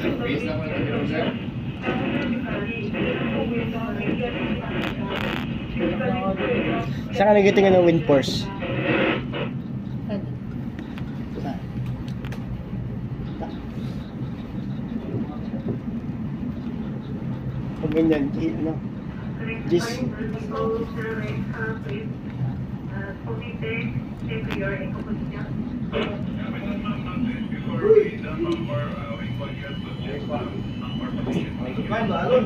Surprise naman ang gano'n, sir. Saan ka nagitingin ng wind force? Pag ganyan, ano? Gis. Kumain ba, Alon?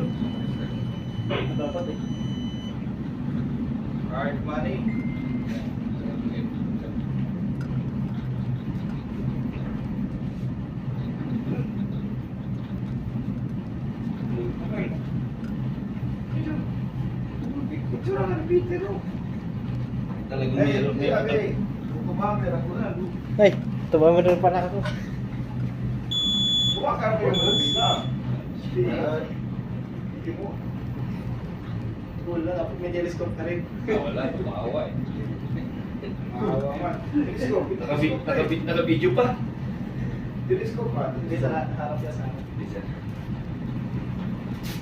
Dapat eh. Alright, money. Picture ang Peter, oh. Talagang meron niya. Kumamera ko na. Ay, tumama na pala ako. Bumakar mo yung na. Hindi mo. Wala, dapat may telescope na rin. Wala, tumawa eh. Maawa man. Telescope. Naka-video pa. Telescope pa. Hindi sa harap niya sa akin.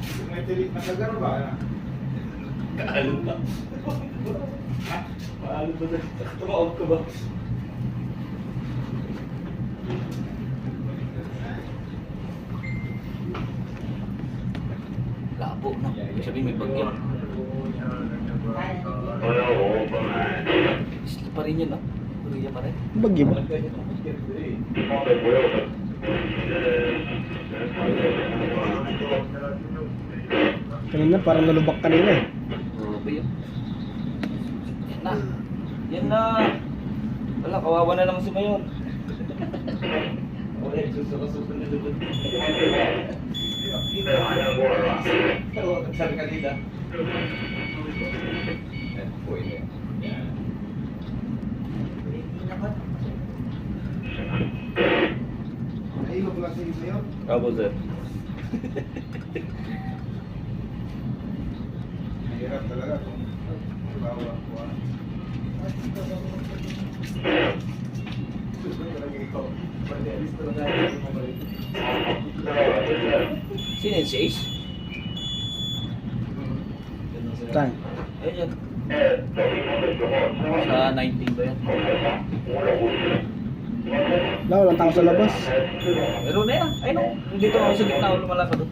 Kung may telescope, nakagano ba? Kaalo pa. Paalo ba na? Tumaog ka ba? Labo na. Sabi may bagyo. Isla pa rin yun, no? Korea pa rin. Bagyo ba? Kanina parang nalubak kanina eh. Grabe yun. Yan na. Yan na. Wala, kawawa na naman si Mayon. Wala, susunod na doon. Sabi kanina. Nahilog lang sa'yo sa'yo. Abo, sir. Mahirap talaga kung bawa ko. Susunod talaga ikaw. Pwede, alis talaga yung mabalik. Sino yun, si Ace? Saan? Ayun yan. Sa 19 ba yan? Wala, walang tao sa labas. Meron na yan. Ayun o. Dito ako sa gitna. Lumalakad doon.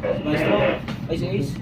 Si Maestro. Ay, si Ace.